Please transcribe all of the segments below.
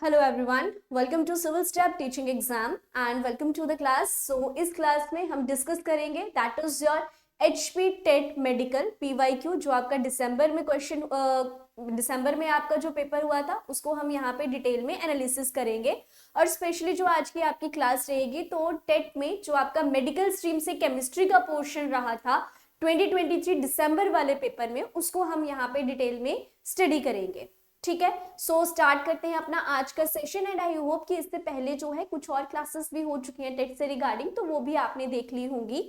Hello everyone, welcome to civil step teaching exam and welcome to the class. So इस class में हम discuss करेंगे that is your HP TET medical PYQ, जो आपका दिसंबर में दिसंबर में आपका जो पेपर हुआ था उसको हम यहाँ पे डिटेल में एनालिसिस करेंगे। और स्पेशली जो आज की आपकी क्लास रहेगी तो टेट में जो आपका मेडिकल स्ट्रीम से केमिस्ट्री का पोर्शन रहा था 2023 दिसंबर वाले पेपर में, उसको हम यहाँ पे डिटेल में स्टडी करेंगे। ठीक है, सो स्टार्ट करते हैं अपना आज का सेशन। एंड आई होप कि इससे पहले जो है कुछ और क्लासेस भी हो चुकी हैं टेट से रिगार्डिंग, तो वो भी आपने देख ली होंगी।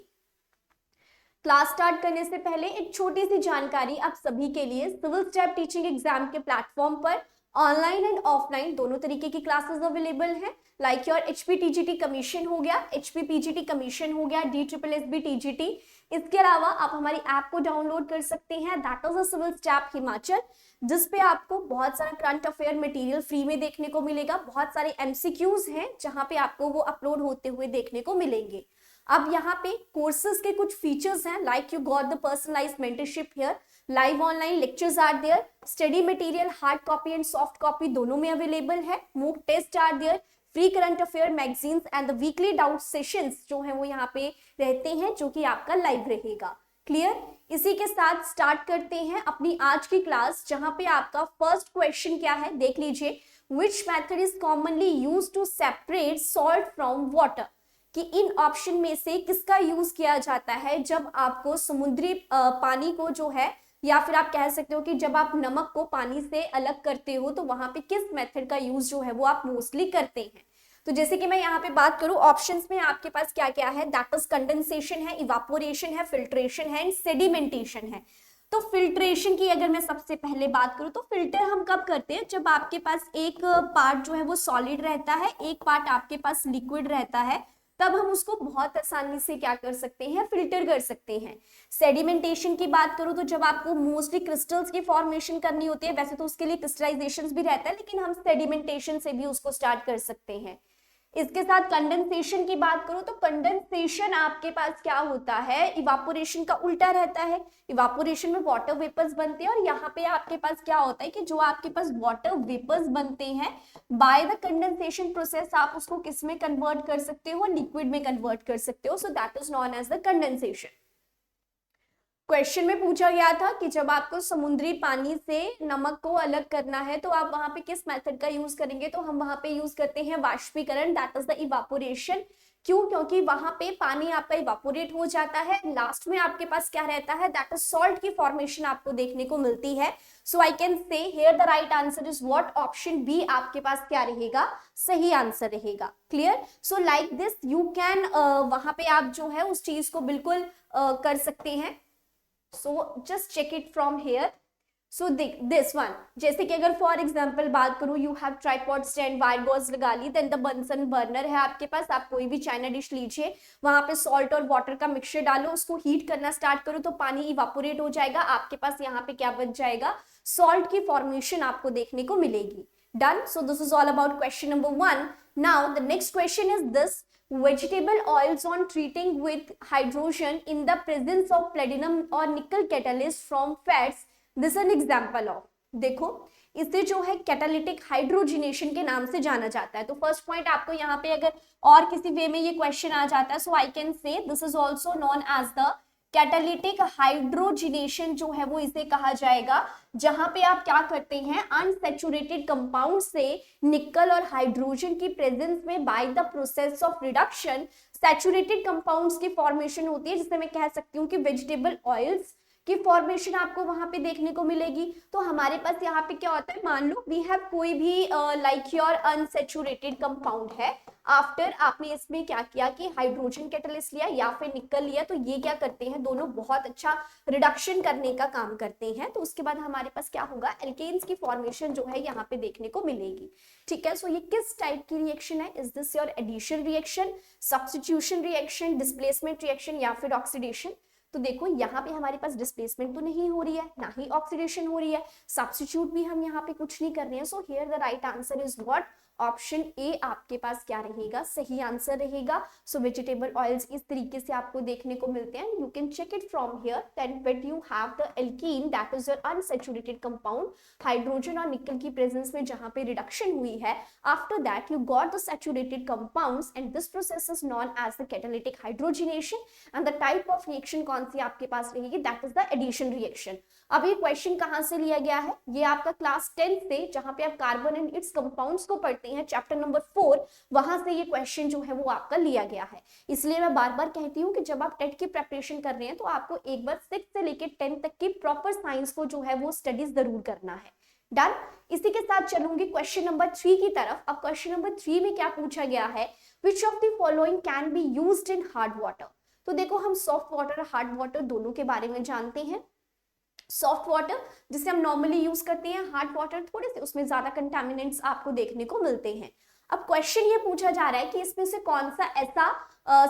क्लास स्टार्ट करने से पहले एक छोटी सी जानकारी आप सभी के लिए, सिविल स्टेप टीचिंग एग्जाम के प्लेटफॉर्म पर ऑनलाइन एंड ऑफलाइन दोनों तरीके की क्लासेस अवेलेबल हैं। Like your HP TGT commission हो गया, एचपी पीजीटी कमीशन हो गया, DSSB टीजीटी। इसके अलावा आप हमारी ऐप को डाउनलोड कर सकते हैं, that is a civil step Himachal, जिसपे आपको बहुत सारा करंट अफेयर मटेरियल फ्री में देखने को मिलेगा। बहुत सारे MCQs हैं जहां पे आपको वो अपलोड होते हुए देखने को मिलेंगे। अब यहाँ पे कोर्सेज के कुछ फीचर्स हैं, like you got the personalised mentorship here, live online lectures are there, study material hard copy and soft copy दोनों में अवेलेबल है, mock test are there, free current affair magazines and the weekly doubt sessions जो है वो यहाँ पे रहते हैं, जो कि आपका लाइव रहेगा। क्लियर? इसी के साथ स्टार्ट करते हैं अपनी आज की क्लास, जहां पे आपका फर्स्ट क्वेश्चन क्या है देख लीजिए। Which method is commonly used to separate salt from water? कि इन ऑप्शन में से किसका यूज किया जाता है जब आपको समुद्री पानी को जो है, या फिर आप कह सकते हो कि जब आप नमक को पानी से अलग करते हो, तो वहां पे किस मेथड का यूज जो है वो आप मोस्टली करते हैं। तो जैसे कि मैं यहाँ पे बात करूं, ऑप्शंस में आपके पास क्या क्या है, दैट इज कंडेंसेशन है, इवापोरेशन है, फिल्ट्रेशन है एंड सेडिमेंटेशन है। तो फिल्ट्रेशन की अगर मैं सबसे पहले बात करूं, तो फिल्टर हम कब करते हैं, जब आपके पास एक पार्ट जो है वो सॉलिड रहता है, एक पार्ट आपके पास लिक्विड रहता है, तब हम उसको बहुत आसानी से क्या कर सकते हैं, फिल्टर कर सकते हैं। सेडिमेंटेशन की बात करूं तो जब आपको मोस्टली क्रिस्टल्स की फॉर्मेशन करनी होती है, वैसे तो उसके लिए क्रिस्टलाइजेशन भी रहता है, लेकिन हम सेडिमेंटेशन से भी उसको स्टार्ट कर सकते हैं। इसके साथ कंडेंसेशन की बात करूं तो कंडेंसेशन आपके पास क्या होता है, इवापोरेशन का उल्टा रहता है। इवापोरेशन में वाटर वेपर्स बनते हैं, और यहाँ पे आपके पास क्या होता है कि जो आपके पास वाटर वेपर्स बनते हैं, बाय द कंडेंसेशन प्रोसेस आप उसको किस में कन्वर्ट कर सकते हो, लिक्विड में कन्वर्ट कर सकते हो। So that is known as the condensation. Question में पूछा गया था कि जब आपको समुद्री पानी से नमक को अलग करना है तो आप वहां पे किस मेथड का यूज करेंगे, तो हम वहां पे यूज करते हैं वाष्पीकरण, दैट इज द इवापोरेशन। क्यों? क्योंकि वहां पे पानी आपका इवापोरेट हो जाता है, लास्ट में आपके पास क्या रहता है, दैट इज सॉल्ट की फॉर्मेशन आपको देखने को मिलती है। So I can say here the right answer is what, option B आपके पास क्या रहेगा, सही आंसर रहेगा। Clear? So like this you can, वहां पे आप जो है उस चीज को बिल्कुल कर सकते हैं। So just check it from here. So this one, जैसे कि अगर फॉर एग्जाम्पल बात करूं, you have tripod stand, white gauze लगा ली, देन द बंसन बर्नर है आपके पास, आप कोई भी चाइना डिश लीजिए, वहां पे सॉल्ट और वाटर का मिक्सचर डालो, उसको हीट करना स्टार्ट करो तो पानी इवापोरेट हो जाएगा, आपके पास यहाँ पे क्या बच जाएगा, सॉल्ट की फॉर्मेशन आपको देखने को मिलेगी। Done? So this is all about question number 1। Now the next question is this, vegetable oils on treating with hydrogen in the presence of platinum or nickel catalyst from fats, this is an example of। देखो, इसे जो है catalytic hydrogenation के नाम से जाना जाता है। तो फर्स्ट पॉइंट आपको यहाँ पे अगर और किसी वे में ये क्वेश्चन आ जाता है, so I can say this is also known as the catalytic hydrogenation, जो है वो इसे कहा जाएगा, जहां पे आप क्या करते हैं, अनसैचुरेटेड कंपाउंड से निकल और हाइड्रोजन की प्रेजेंस में by the process of reduction saturated compounds की फॉर्मेशन होती है, जिसे मैं कह सकती हूँ कि वेजिटेबल ऑयल्स की फॉर्मेशन आपको वहां पे देखने को मिलेगी। तो हमारे पास यहाँ पे क्या होता है, मान लो वी हैव कोई भी लाइक योर अनसैचुरेटेड कंपाउंड है, आफ्टर आपने इसमें क्या किया कि हाइड्रोजन कैटलिस्ट लिया या फिर निकल लिया, तो ये क्या करते हैं, दोनों बहुत अच्छा रिडक्शन करने का काम करते हैं। तो उसके बाद हमारे पास क्या होगा, एल्केन्स की फॉर्मेशन जो है यहाँ पे देखने को मिलेगी। ठीक है, सो ये किस टाइप की रिएक्शन है, is this your addition reaction, substitution reaction, displacement reaction या फिर ऑक्सीडेशन? तो देखो यहाँ पे हमारे पास डिस्प्लेसमेंट तो नहीं हो रही है, ना ही ऑक्सीडेशन हो रही है, सब्स्टिट्यूट भी हम यहाँ पे कुछ नहीं कर रहे हैं। सो here the right answer is what, option A आपके पास क्या रहेगा, सही आंसर रहेगा। सो वेजिटेबल ऑयल्स इस तरीके से आपको देखने को मिलते हैं। You can check it from here that when you have the alkene that is your unsaturated compound, hydrogen और निकल की प्रेजेंस में जहां पे रिडक्शन हुई है, after that you got the saturated compounds and this process is known as the catalytic hydrogenation and the type of reaction कौन सी आपके पास रहेगी, that is the addition reaction. अब ये क्वेश्चन कहां से लिया गया है, ये आपका क्लास 10 से जहां पे आप कार्बन एंड इट्स कंपाउंड्स को पढ़ते हैं, चैप्टर नंबर 4, वहां से ये क्वेश्चन जो है वो आपका लिया गया है। इसलिए मैं बार बार कहती हूँ कि जब आप टेट की प्रिपरेशन कर रहे हैं तो आपको एक बार 6 से लेकर 10 तक की प्रॉपर साइंस को जो है वो स्टडीज जरूर करना है। डन। इसी के साथ चलूंगी क्वेश्चन नंबर 3 की तरफ। अब क्वेश्चन नंबर 3 में क्या पूछा गया है, विच of the following can be used in hard water. तो देखो हम सॉफ्ट वाटर हार्ड वाटर दोनों के बारे में जानते हैं। सॉफ्ट वाटर जिसे हम नॉर्मली यूज करते हैं, हार्ड वाटर थोड़े से उसमें ज्यादा कंटामिनेंट्स आपको देखने को मिलते हैं। अब क्वेश्चन ये पूछा जा रहा है कि इसमें से कौन सा ऐसा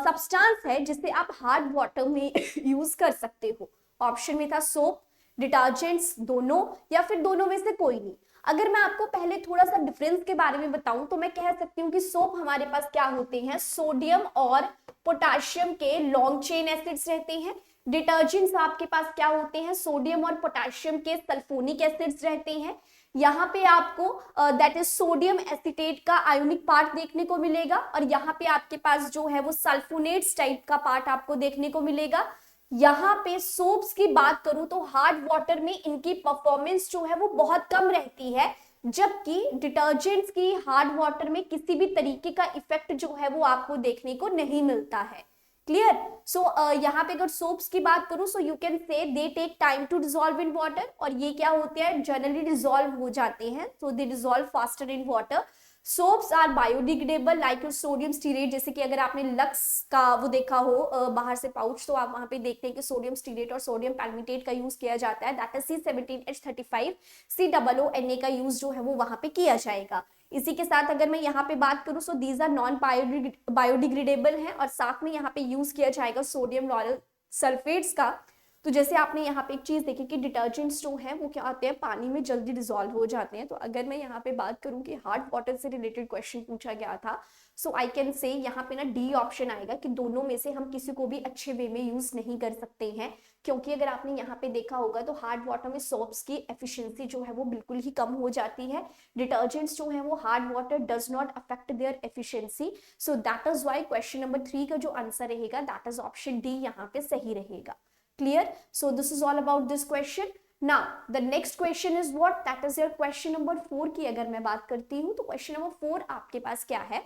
सब्सटेंस है जिसे आप हार्ड वाटर में यूज कर सकते हो। ऑप्शन में था सोप, डिटर्जेंट्स, दोनों, या फिर दोनों में से कोई नहीं। अगर मैं आपको पहले थोड़ा सा डिफरेंस के बारे में बताऊं तो मैं कह सकती हूँ कि सोप हमारे पास क्या होते हैं, सोडियम और पोटाशियम के लॉन्ग चेन एसिड्स रहते हैं। डिटर्जेंट्स आपके पास क्या होते हैं, सोडियम और पोटेशियम के सल्फोनिक एसिड्स रहते हैं। यहाँ पे आपको दैट इज सोडियम एसिटेट का आयोनिक पार्ट देखने को मिलेगा और यहाँ पे आपके पास जो है वो सल्फोनेट्स टाइप का पार्ट आपको देखने को मिलेगा। यहाँ पे सोप्स की बात करूं तो हार्ड वाटर में इनकी परफॉर्मेंस जो है वो बहुत कम रहती है, जबकि डिटर्जेंट्स की हार्ड वाटर में किसी भी तरीके का इफेक्ट जो है वो आपको देखने को नहीं मिलता है। क्लियर। सो यहाँ पे अगर सोप्स की बात करूं सो you can say they take time to dissolve in water, और ये क्या होते हैं, जनरली डिसॉल्व हो जाते हैं, so they dissolve faster in water. Soaps are biodegradable like sodium stearate, जैसे कि अगर आपने लक्स का वो देखा हो बाहर से पाउच, तो आप वहां पे देखते हैं कि सोडियम स्टीरेट और सोडियम पैल्मिटेट का यूज किया जाता है, दैट इज C17H35 COONA का यूज जो है वो वहां पे किया जाएगा। इसी के साथ अगर मैं यहाँ पे बात करूं so these are non biodegradable हैं, और साथ में यहाँ पे यूज किया जाएगा सोडियम लॉरेल सल्फेट्स का। तो जैसे आपने यहाँ पे एक चीज देखी कि डिटर्जेंट्स जो हैं वो क्या होते हैं, पानी में जल्दी डिसॉल्व हो जाते हैं। तो अगर मैं यहाँ पे बात करूँ कि हार्ड वाटर से रिलेटेड क्वेश्चन पूछा गया था, सो आई कैन से यहाँ पे ना डी ऑप्शन आएगा कि दोनों में से हम किसी को भी अच्छे वे में यूज नहीं कर सकते हैं, क्योंकि अगर आपने यहाँ पे देखा होगा तो हार्ड वाटर में सोप्स की एफिशिएंसी जो है वो बिल्कुल ही कम हो जाती है। डिटर्जेंट्स जो है वो hard water does not affect there efficiency, so that is why question number 3 का जो आंसर रहेगा दैट इज ऑप्शन डी यहाँ पे सही रहेगा। Clear? So this is all about this question. Now the next question is what? That is your question number 4 की अगर मैं बात करती हूँ तो question number 4 आपके पास क्या है,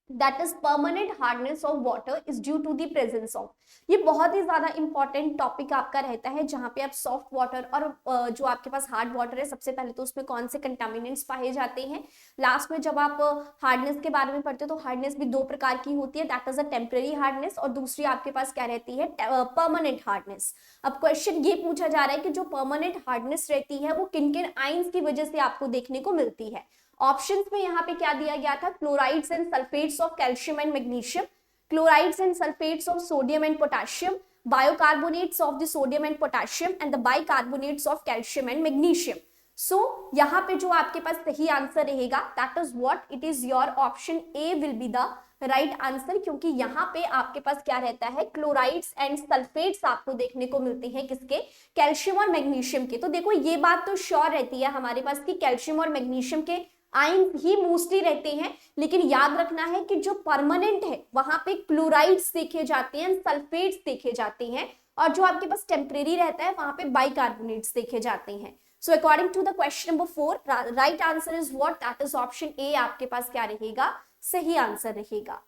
that is permanent hardness of water is due to the presence of। ये बहुत ही ज्यादा इंपॉर्टेंट टॉपिक आपका रहता है, जहां पे आप सॉफ्ट वाटर और जो आपके पास हार्ड वाटर है, सबसे पहले तो उसमें कौन से कंटामिनेंट्स पाए जाते हैं। लास्ट में जब आप हार्डनेस के बारे में पढ़ते हो तो हार्डनेस भी दो प्रकार की होती है, that is a temporary hardness, और दूसरी आपके पास क्या रहती है, परमानेंट हार्डनेस। अब क्वेश्चन ये पूछा जा रहा है कि जो परमानेंट हार्डनेस रहती है वो किन किन आयंस की वजह से आपको देखने को मिलती है। ऑप्शंस में यहाँ पे क्या दिया गया था, chlorides and sulphates of calcium and magnesium, chlorides and sulphates of sodium and potassium, biocarbonates of the sodium and potassium and the bicarbonates of calcium and magnesium. So यहाँ पे जो आपके पास सही आंसर रहेगा that is what, it is your option A will be the right answer, क्योंकि यहाँ पे आपके पास क्या रहता है, क्लोराइड्स एंड सल्फेट्स आपको देखने को मिलते हैं, किसके, कैल्शियम और मैग्नीशियम के। तो देखो ये बात तो श्योर रहती है हमारे पास कि कैल्शियम और मैग्नीशियम के आयन ही मोस्टली रहते हैं, लेकिन याद रखना है कि जो परमानेंट है वहां पे क्लोराइड्स देखे जाते हैं, सल्फेट्स देखे जाते हैं, और जो आपके पास टेम्परेरी रहता है वहां पे बाइकार्बोनेट्स देखे जाते हैं। So according to the question number 4 right answer is what, that is option A आपके पास क्या रहेगा, सही आंसर रहेगा।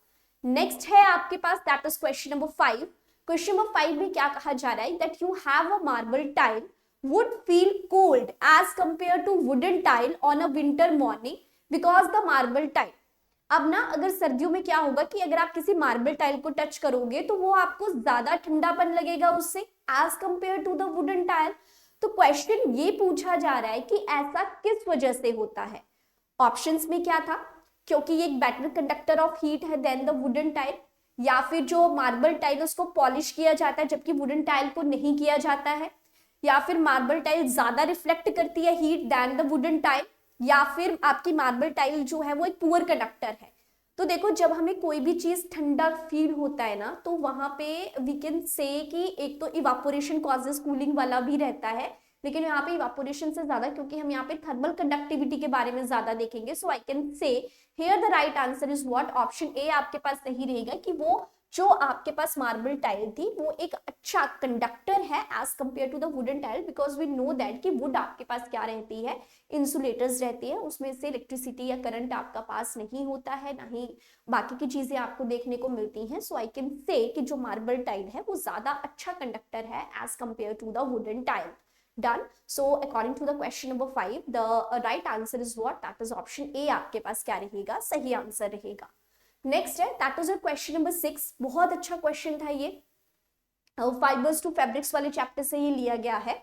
नेक्स्ट है आपके पास that is question number 5। Question number 5 में क्या कहा जा रहा है, that you have a marble tile would feel cold as compared to wooden tile on a winter morning because the marble tile। अब ना अगर सर्दियों में क्या होगा कि अगर आप किसी मार्बल टाइल को टच करोगे तो वो आपको ज्यादा ठंडापन लगेगा उससे as compared to the wooden tile। तो क्वेश्चन ये पूछा जा रहा है कि ऐसा किस वजह से होता है। ऑप्शंस में क्या था, क्योंकि ये एक बेटर कंडक्टर ऑफ हीट है देन द वुडन टाइल, या फिर जो मार्बल टाइल उसको पॉलिश किया जाता है जबकि वुडन टाइल को नहीं किया जाता है, या फिर मार्बल टाइल ज्यादा रिफ्लेक्ट करती है heat than the wooden tile, या फिर आपकी मार्बल टाइल जो है वो एक पुअर कंडक्टर है। तो देखो जब हमें कोई भी चीज ठंडा फील होता है ना, तो वहां पे वी कैन से कि एक तो इवापोरेशन कॉजेस कूलिंग वाला भी रहता है, लेकिन यहाँ पे इवापोरेशन से ज्यादा, क्योंकि हम यहाँ पे थर्मल कंडक्टिविटी के बारे में ज्यादा देखेंगे, so I can say here the right answer is what, option A आपके पास सही रहेगा कि वो जो आपके पास मार्बल टाइल थी वो एक अच्छा कंडक्टर है as compare to the wooden tile, because we know that कि वुड आपके पास क्या रहती है, इंसुलेटर्स रहती है, उसमें से इलेक्ट्रिसिटी या करंट आपका पास नहीं होता है, ना ही बाकी की चीजें आपको देखने को मिलती हैं। सो आई कैन से कि जो मार्बल टाइल है वो ज्यादा अच्छा कंडक्टर है as compare to the wooden tile. Done. So according to the question number 5, the right answer is what? That is option A आपके पास क्या रहेगा, सही आंसर रहेगा। नेक्स्ट है दैट इज क्वेश्चन नंबर 6। बहुत अच्छा क्वेश्चन था ये, फाइबर्स टू फैब्रिक्स वाले चैप्टर से ही लिया गया है।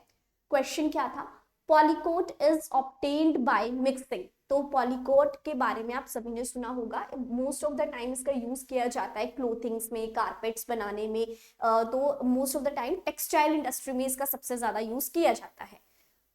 क्वेश्चन क्या था, पॉलीकोट इज ऑब्टेन्ड बाय मिक्सिंग। तो पॉलीकोट के बारे में आप सभी ने सुना होगा, मोस्ट ऑफ द टाइम इसका यूज किया जाता है क्लोथिंग्स में, कारपेट्स बनाने में, तो most of the time textile industry में इसका सबसे ज्यादा यूज किया जाता है।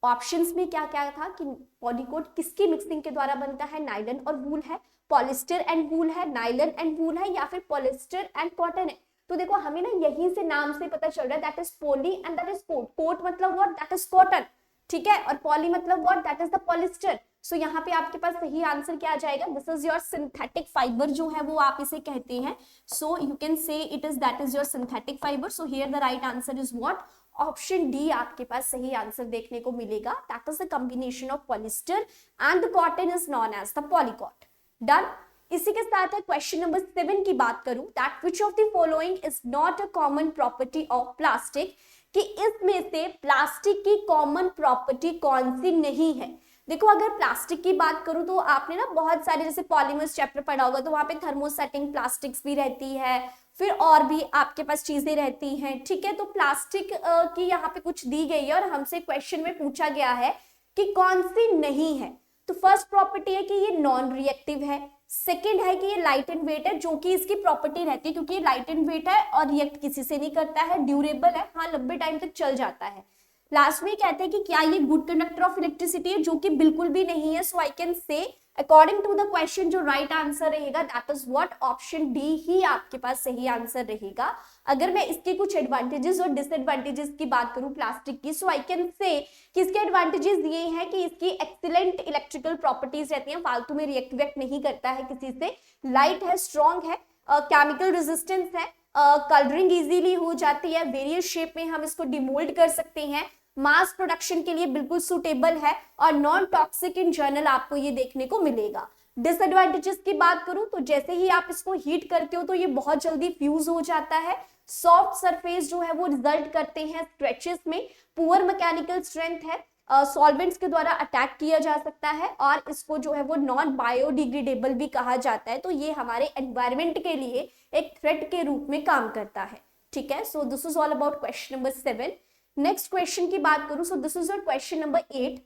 ऑप्शंस में क्या क्या था कि पॉलीकोट किसकी मिक्सिंग के द्वारा बनता है, नायलन और वूल है, पॉलिस्टर एंड वूल है, नायलन एंड वूल है, या फिर पॉलिस्टर एंड कॉटन है। तो देखो हमें ना यहीं से नाम से पता चल रहा है that is poly and that is cot. Cot मतलब व्हाट, दैट इज कॉटन, ठीक है, और पॉली मतलब what, that is the polyester. So यहाँ पे आपके पास सही आंसर क्या आ जाएगा, this is your synthetic fibre जो है वो आप इसे कहते हैं। So you can say it is that is your synthetic fibre. So here the right answer is what, option D आपके पास सही आंसर देखने को मिलेगा, that is the combination of polyester and the cotton is known as the polycot. Done. इसी के साथ है क्वेश्चन नंबर 7 की बात करूं, that which of the following is not a common property of plastic, कि इसमें से प्लास्टिक की कॉमन प्रॉपर्टी कौन सी नहीं है। देखो अगर प्लास्टिक की बात करूं तो आपने ना बहुत सारे जैसे पॉलीमर्स चैप्टर पढ़ा होगा, तो वहां पे थर्मोसेटिंग प्लास्टिक्स भी रहती है, फिर और भी आपके पास चीजें रहती हैं, ठीक है। तो प्लास्टिक की यहाँ पे कुछ दी गई है और हमसे क्वेश्चन में पूछा गया है कि कौन सी नहीं है। तो फर्स्ट प्रॉपर्टी है कि ये नॉन रिएक्टिव है, सेकेंड है कि ये लाइट एंड वेट है, जो कि इसकी प्रॉपर्टी रहती है क्योंकि ये लाइट एंड वेट है और रिएक्ट किसी से नहीं करता है, ड्यूरेबल है, हाँ लंबे टाइम तक चल जाता है। लास्ट में कहते हैं कि क्या ये गुड कंडक्टर ऑफ इलेक्ट्रिसिटी है, जो कि बिल्कुल भी नहीं है। So I can say according to the question जो राइट आंसर रहेगा that is what, option D ही आपके पास सही आंसर रहेगा। अगर मैं इसके कुछ एडवांटेजेस और डिसएडवांटेजेस की बात करूं प्लास्टिक की, सो आई कैन से कि इसके एडवांटेजेस ये हैं कि इसकी एक्सीलेंट इलेक्ट्रिकल प्रॉपर्टीज रहती हैं, फालतू में रिएक्ट नहीं करता है किसी से, लाइट है, स्ट्रॉन्ग है, केमिकल रेजिस्टेंस है, कलरिंग इजीली हो जाती है, वेरियस शेप में हम इसको डिमोल्ड कर सकते हैं, मास प्रोडक्शन के लिए बिल्कुल सुटेबल है, और नॉन टॉक्सिक इन जनरल आपको ये देखने को मिलेगा। डिसएडवांटेजेस की बात करूं तो जैसे ही आप इसको हीट करते हो तो ये बहुत जल्दी फ्यूज हो जाता है, सॉफ्ट सरफेस जो है वो रिजल्ट करते हैं स्ट्रेचेस में, पुअर मैकेनिकल स्ट्रेंथ है, सॉल्वेंट्स के द्वारा अटैक किया जा सकता है, और इसको जो है वो नॉन बायोडिग्रेडेबल भी कहा जाता है। तो ये हमारे एनवायरमेंट के लिए एक थ्रेट के रूप में काम करता है, ठीक है। So this is all about question number 7। Next question की बात करूं, so this is your question number 8।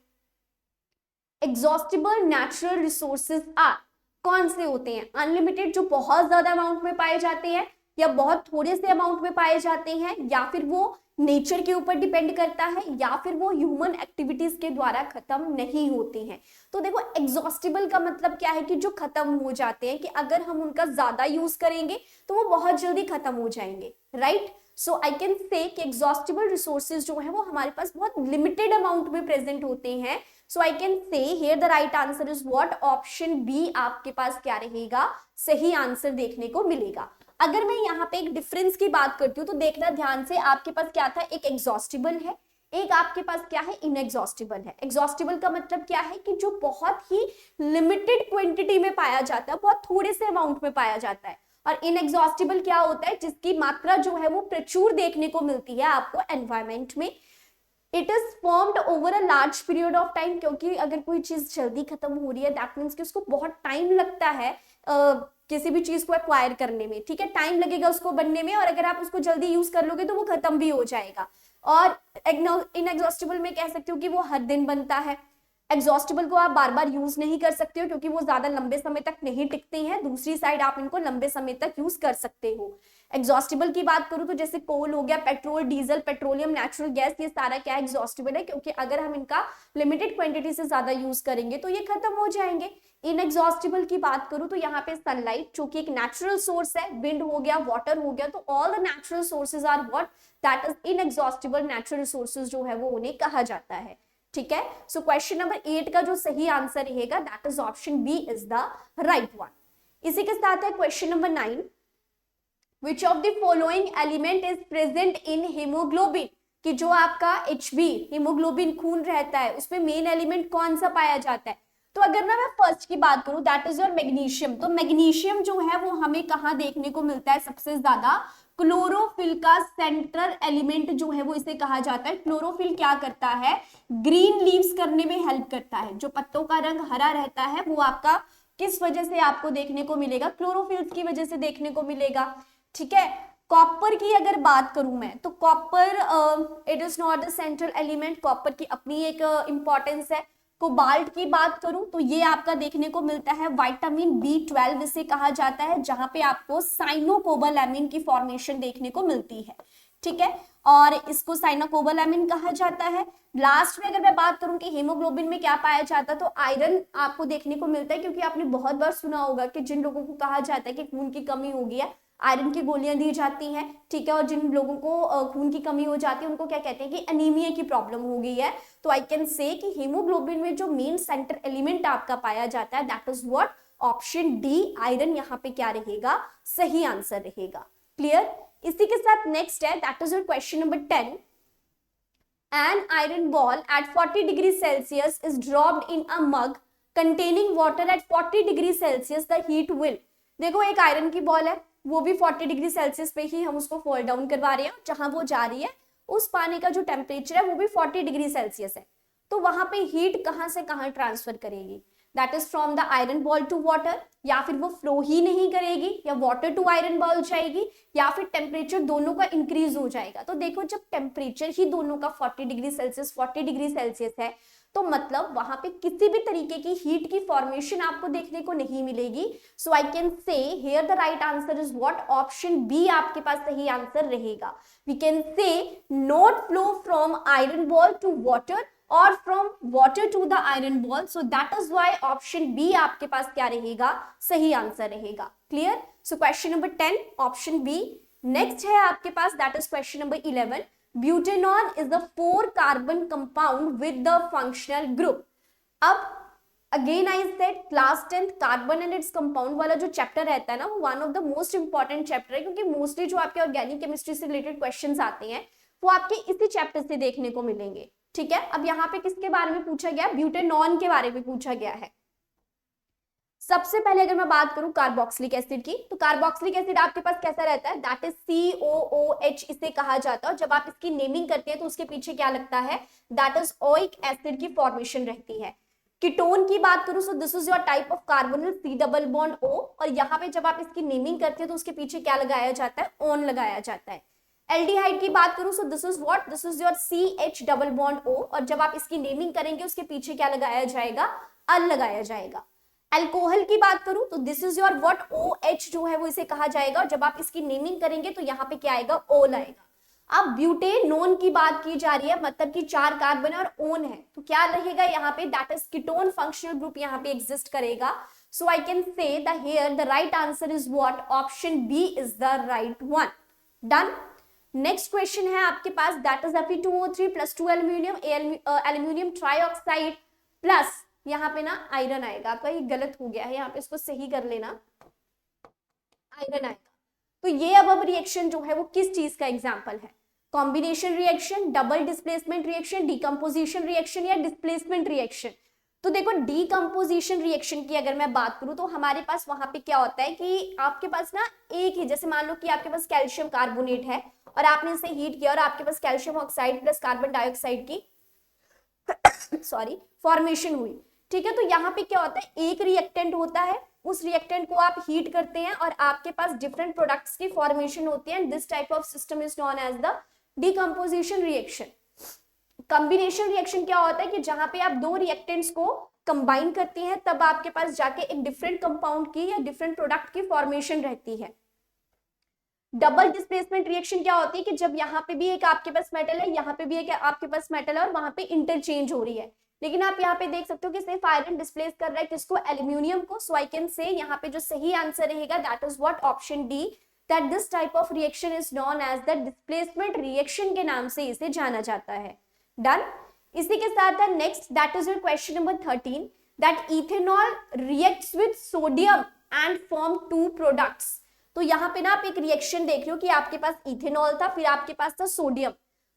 Exhaustible natural resources are, कौन से होते हैं, अनलिमिटेड जो बहुत ज्यादा अमाउंट में पाए जाते हैं, या बहुत थोड़े से अमाउंट में पाए जाते हैं, या फिर वो नेचर के ऊपर डिपेंड करता है, या फिर वो ह्यूमन एक्टिविटीज के द्वारा खत्म नहीं होते हैं। तो देखो एग्जॉस्टिबल का मतलब क्या है कि जो खत्म हो जाते हैं, कि अगर हम उनका ज्यादा यूज करेंगे तो वो बहुत जल्दी खत्म हो जाएंगे, राइट। सो आई कैन से कि एग्जॉस्टिबल रिसोर्सेज जो है वो हमारे पास बहुत लिमिटेड अमाउंट में प्रेजेंट होते हैं। So I can say here the right answer is what, option B आपके पास क्या रहेगा, सही आंसर देखने को मिलेगा। अगर मैं यहाँ पे एक डिफरेंस की बात करती हूँ तो देखना ध्यान से, आपके पास क्या था, एक एग्जॉस्टिबल है, एक आपके पास क्या है, इनएग्जॉस्टिबल है। एग्जॉस्टिबल का मतलब क्या है कि जो बहुत ही लिमिटेड क्वांटिटी में पाया जाता है, बहुत थोड़े से अमाउंट में पाया जाता है, और इनएग्जॉस्टिबल क्या होता है, जिसकी मात्रा जो है वो प्रचुर देखने को मिलती है आपको एनवायरमेंट में। It is formed over a large period of time, क्योंकि अगर कोई चीज जल्दी खत्म हो रही है दैट मीन्स कि उसको बहुत टाइम लगता है किसी भी चीज को एक्वायर करने में, ठीक है, टाइम लगेगा उसको बनने में, और अगर आप उसको जल्दी यूज कर लोगे तो वो खत्म भी हो जाएगा। और इनएग्जॉस्टिबल में कह सकते हो कि वो हर दिन बनता है, एग्जॉस्टेबल को आप बार बार यूज नहीं कर सकते हो क्योंकि वो ज्यादा लंबे समय तक नहीं टिकते हैं, दूसरी साइड आप इनको लंबे समय तक यूज कर सकते हो। एग्जॉस्टेबल की बात करूं तो जैसे कोल हो गया, petrol, diesel, petroleum, natural gas, ये सारा क्या एग्जॉस्टेबल है, क्योंकि अगर हम इनका लिमिटेड क्वांटिटी से ज्यादा यूज करेंगे तो ये खत्म हो जाएंगे। इनएग्जॉस्टेबल की बात करूं तो यहाँ पे सनलाइट जो कि एक नेचुरल सोर्स है, विंड हो गया, वाटर हो गया, तो all the natural sources are what, that is inexhaustible natural resources जो है वो उन्हें कहा जाता है। ठीक है, सो क्वेश्चन नंबर 8 का जो सही आंसर रहेगा that is option B is the right one. इसी के साथ है question number 9, which of the following element is present in haemoglobin, कि जो आपका HB हीमोग्लोबिन खून रहता है उसमें मेन एलिमेंट कौन सा पाया जाता है। तो अगर ना मैं फर्स्ट की बात करूं दैट इज योर मैग्नीशियम, तो मैग्नीशियम जो है वो हमें कहाँ देखने को मिलता है सबसे ज्यादा, क्लोरोफिल का सेंट्रल एलिमेंट जो है वो इसे कहा जाता है। क्लोरोफिल क्या करता है, ग्रीन लीव्स करने में हेल्प करता है। जो पत्तों का रंग हरा रहता है वो आपका किस वजह से आपको देखने को मिलेगा, क्लोरोफिल की वजह से देखने को मिलेगा। ठीक है, कॉपर की अगर बात करूं मैं तो copper it is not the central element, copper की अपनी एक इंपॉर्टेंस है। कोबाल्ट की बात करूं तो ये आपका देखने को मिलता है विटामिन B12 इसे कहा जाता है, जहां पे आपको साइनोकोबालैमिन की फॉर्मेशन देखने को मिलती है। ठीक है, और इसको साइनोकोबालैमिन कहा जाता है। लास्ट में अगर मैं बात करूं कि हीमोग्लोबिन में क्या पाया जाता है तो आयरन आपको देखने को मिलता है, क्योंकि आपने बहुत बार सुना होगा कि जिन लोगों को कहा जाता है कि खून की कमी हो गई है आयरन की गोलियां दी जाती हैं। ठीक है, और जिन लोगों को खून की कमी हो जाती है उनको क्या कहते हैं कि एनीमिया की प्रॉब्लम हो गई है। तो आई कैन से कि हीमोग्लोबिन में जो मेन सेंटर एलिमेंट आपका पाया जाता है that is what, option D iron यहाँ पे क्या रहेगा, सही आंसर रहेगा। क्लियर, इसी के साथ नेक्स्ट है that is your question number 10, an iron ball at 40 degrees Celsius is dropped in a mug containing water at 40 degrees Celsius, the heat will, देखो एक आयरन की बॉल है वो भी 40 डिग्री सेल्सियस पे ही हम उसको फॉल डाउन करवा रहे हैं, जहां वो जा रही है उस पानी का जो टेम्परेचर है वो भी 40 डिग्री सेल्सियस है। तो वहां पे हीट कहां से कहां ट्रांसफर करेगी, that is from the iron ball to water, या फिर वो फ्लो ही नहीं करेगी, या वाटर टू आयरन बॉल जाएगी, या फिर टेम्परेचर दोनों का इंक्रीज हो जाएगा। तो देखो जब टेम्परेचर ही दोनों का 40 डिग्री सेल्सियस 40 डिग्री सेल्सियस है तो मतलब वहां पे किसी भी तरीके की हीट की फॉर्मेशन आपको देखने को नहीं मिलेगी। So I can say here the right answer is what, option B आपके पास सही आंसर रहेगा। We can say not flow from iron ball to water और from water to the iron ball, so that is why option B आपके पास क्या रहेगा, सही आंसर रहेगा। Clear, so question number 10 option B. Next है आपके पास that is question number 11, butanol is the 4 carbon compound with the functional group। अब again I said class 10th carbon and its compound वाला जो चैप्टर रहता है ना वो one of the most important chapter है, क्योंकि मोस्टली जो आपके ऑर्गेनिक केमिस्ट्री से रिलेटेड क्वेश्चंस आते हैं वो आपके इसी चैप्टर से देखने को मिलेंगे। ठीक है, अब यहाँ पे किसके बारे में पूछा गया, ब्यूटेनॉन के बारे में पूछा गया है। सबसे पहले अगर मैं बात करूं कार्बोक्सिलिक एसिड की, तो कार्बोक्सिलिक एसिड आपके पास कैसा रहता है, दैट इज COOH इसे कहा जाता है। और जब आप इसकी नेमिंग करते हैं तो उसके पीछे क्या लगता है, दैट इज ओइक एसिड की फॉर्मेशन रहती है। कीटोन की बात करूं so this is your type of carbonyl C double bond O, और यहाँ पे जब आप इसकी नेमिंग करते हैं तो उसके पीछे क्या लगाया जाता है, ओन लगाया जाता है। एल्डिहाइड की बात करूं so this is what, this is your CH double bond O, और जब आप इसकी नेमिंग करेंगे उसके पीछे क्या लगाया जाएगा, अल लगाया जाएगा। अल्कोहल की बात करूं तो this is your what, OH जो है वो इसे कहा जाएगा, और जब आप इसकी नेमिंग करेंगे तो यहाँ पे क्या आएगा, ओल आएगा। अब ब्यूटेनोन की बात की जा रही है, मतलब कि 4 कार्बन और ओन है, तो क्या रहेगा यहाँ पे, that is ketone functional group यहाँ पे एग्जिस्ट करेगा। So I can say the here the right answer is what, option B is the right one. Done. Next question है आपके पास that is Fe2O3 plus 2 aluminium, aluminium trioxide plus यहाँ पे ना iron आएगा, आपका ये गलत हो गया है, यहाँ पे इसको सही कर लेना, आयरन आएगा। तो ये अब रिएक्शन जो है वो किस चीज का एग्जांपल है, combination reaction, double displacement reaction, decomposition reaction या डिस्प्लेसमेंट रिएक्शन। तो देखो डीकंपोजिशन रिएक्शन की अगर मैं बात करूं तो हमारे पास वहां पे क्या होता है कि आपके पास ना एक ही, जैसे मान लो कि आपके पास कैल्शियम कार्बोनेट है और आपने इसे हीट किया और आपके पास calcium oxide plus carbon dioxide की सॉरी फॉर्मेशन हुई। ठीक है, तो यहाँ पे क्या होता है, एक रिएक्टेंट होता है, उस रिएक्टेंट को आप हीट करते हैं और आपके पास डिफरेंट प्रोडक्ट्स की फॉर्मेशन होती है, this type of system is known as the decomposition reaction. Combination reaction क्या होता है कि जहां पे आप दो रिएक्टेंट्स को कंबाइन करती हैं तब आपके पास जाके एक डिफरेंट कंपाउंड की या डिफरेंट प्रोडक्ट की फॉर्मेशन रहती है। डबल डिस्प्लेसमेंट रिएक्शन क्या होती है कि जब यहाँ पे भी एक आपके पास मेटल है, यहाँ पे भी एक आपके पास मेटल है और वहां पे इंटरचेंज हो रही है, लेकिन आप यहाँ पे देख सकते हो कि सिर्फ आयरन डिस्प्लेस कर रहा है किसको, एल्यूमिनियम को। सो आई कैन से यहाँ पे जो सही आंसर रहेगा that is what, option D, that this type of reaction is known as the displacement reaction के नाम से इसे जाना जाता है। डन। इसी के साथ next that is your question number 13, that ethanol reacts with sodium and form two products. तो यहाँ पे ना आप एक रिएक्शन देख रहे हो कि आपके पास इथेनॉल था, फिर आपके पास था सोडियम,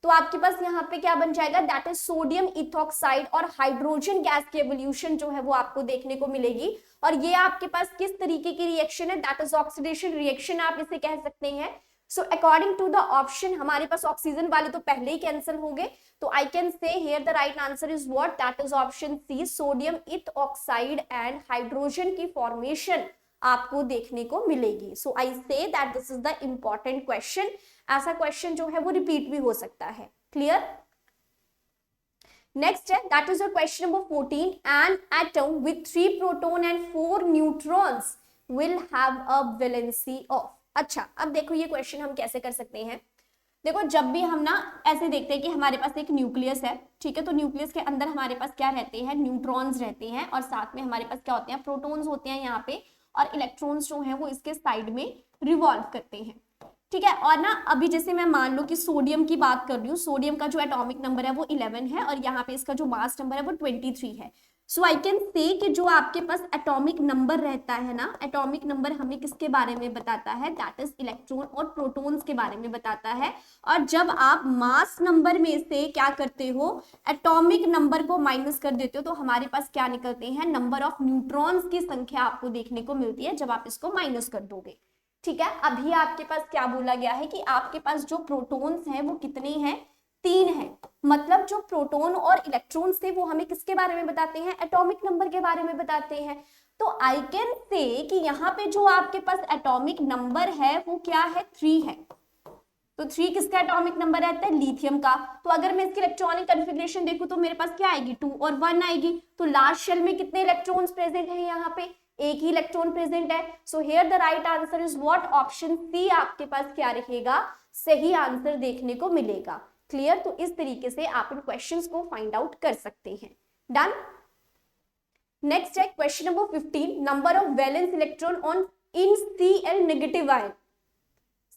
तो आपके पास यहाँ पे क्या बन जाएगा, दैट इज सोडियम इथॉक्साइड और हाइड्रोजन गैस की एवोल्यूशन जो है वो आपको देखने को मिलेगी। और ये आपके पास किस तरीके की रिएक्शन है, दैट इज ऑक्सीडेशन रिएक्शन आप इसे कह सकते हैं। So according to the option हमारे पास ऑक्सीजन वाले तो पहले ही कैंसिल हो गए, तो I can say here the right answer is what, that is option C, sodium ethoxide and hydrogen की फॉर्मेशन आपको देखने को मिलेगी। So I say that this is the important question. ऐसा क्वेश्चन जो है वो रिपीट भी हो सकता है। क्लियर। नेक्स्ट है that is your question number 14, an atom with 3 proton and 4 neutrons will have a valency of. अच्छा, अब देखो ये क्वेश्चन हम कैसे कर सकते हैं। देखो जब भी हम ना ऐसे देखते हैं कि हमारे पास एक न्यूक्लियस है, ठीक है, तो न्यूक्लियस के अंदर हमारे पास क्या रहते हैं, न्यूट्रॉन्स रहते हैं, और साथ में हमारे पास क्या होते हैं, प्रोटॉन्स होते हैं यहाँ पे, और इलेक्ट्रॉन्स जो हैं वो इसके साइड में रिवॉल्व करते हैं, ठीक है। और ना अभी जैसे मैं मान लो कि सोडियम की बात कर रही हूँ, सोडियम का जो एटॉमिक नंबर है वो 11 है और यहाँ पे इसका जो मास नंबर है वो 23 है। सो आई कैन से कि जो आपके पास एटॉमिक नंबर रहता है ना, एटॉमिक नंबर हमें किसके बारे में बताता है, दैट इज इलेक्ट्रॉन और प्रोटॉन्स के बारे में बताता है। और जब आप मास नंबर में से क्या करते हो, एटॉमिक नंबर को माइनस कर देते हो, तो हमारे पास क्या निकलते हैं, नंबर ऑफ न्यूट्रॉन्स की संख्या आपको देखने को मिलती है जब आप इसको माइनस कर दोगे, ठीक है। अभी आपके पास क्या बोला गया है कि आपके पास जो प्रोटॉन्स हैं वो कितने हैं, 3 है। मतलब जो प्रोटॉन और इलेक्ट्रॉन्स थे वो हमें किसके बारे में बताते हैं, एटॉमिक नंबर के बारे में बताते हैं। तो आई कैन से कि यहाँ पे जो आपके पास एटॉमिक नंबर है वो क्या है, 3 है। तो 3 किसका एटॉमिक नंबर रहता है, लिथियम का। तो अगर मैं इसकी इलेक्ट्रॉनिक कॉन्फ़िगरेशन देखूं तो मेरे पास क्या आएगी, 2 और 1 आएगी। तो लास्ट शेल में कितने इलेक्ट्रॉन्स प्रेजेंट है, यहाँ पे एक ही इलेक्ट्रॉन प्रेजेंट है। So here the right answer is what, option C आपके पास क्या रहेगा, सही आंसर देखने को मिलेगा। क्लियर। तो इस तरीके से आप इन क्वेश्चंस को फाइंड आउट कर सकते हैं। डन। नेक्स्ट है question number 15, number of valence electron on in Cl negative ion.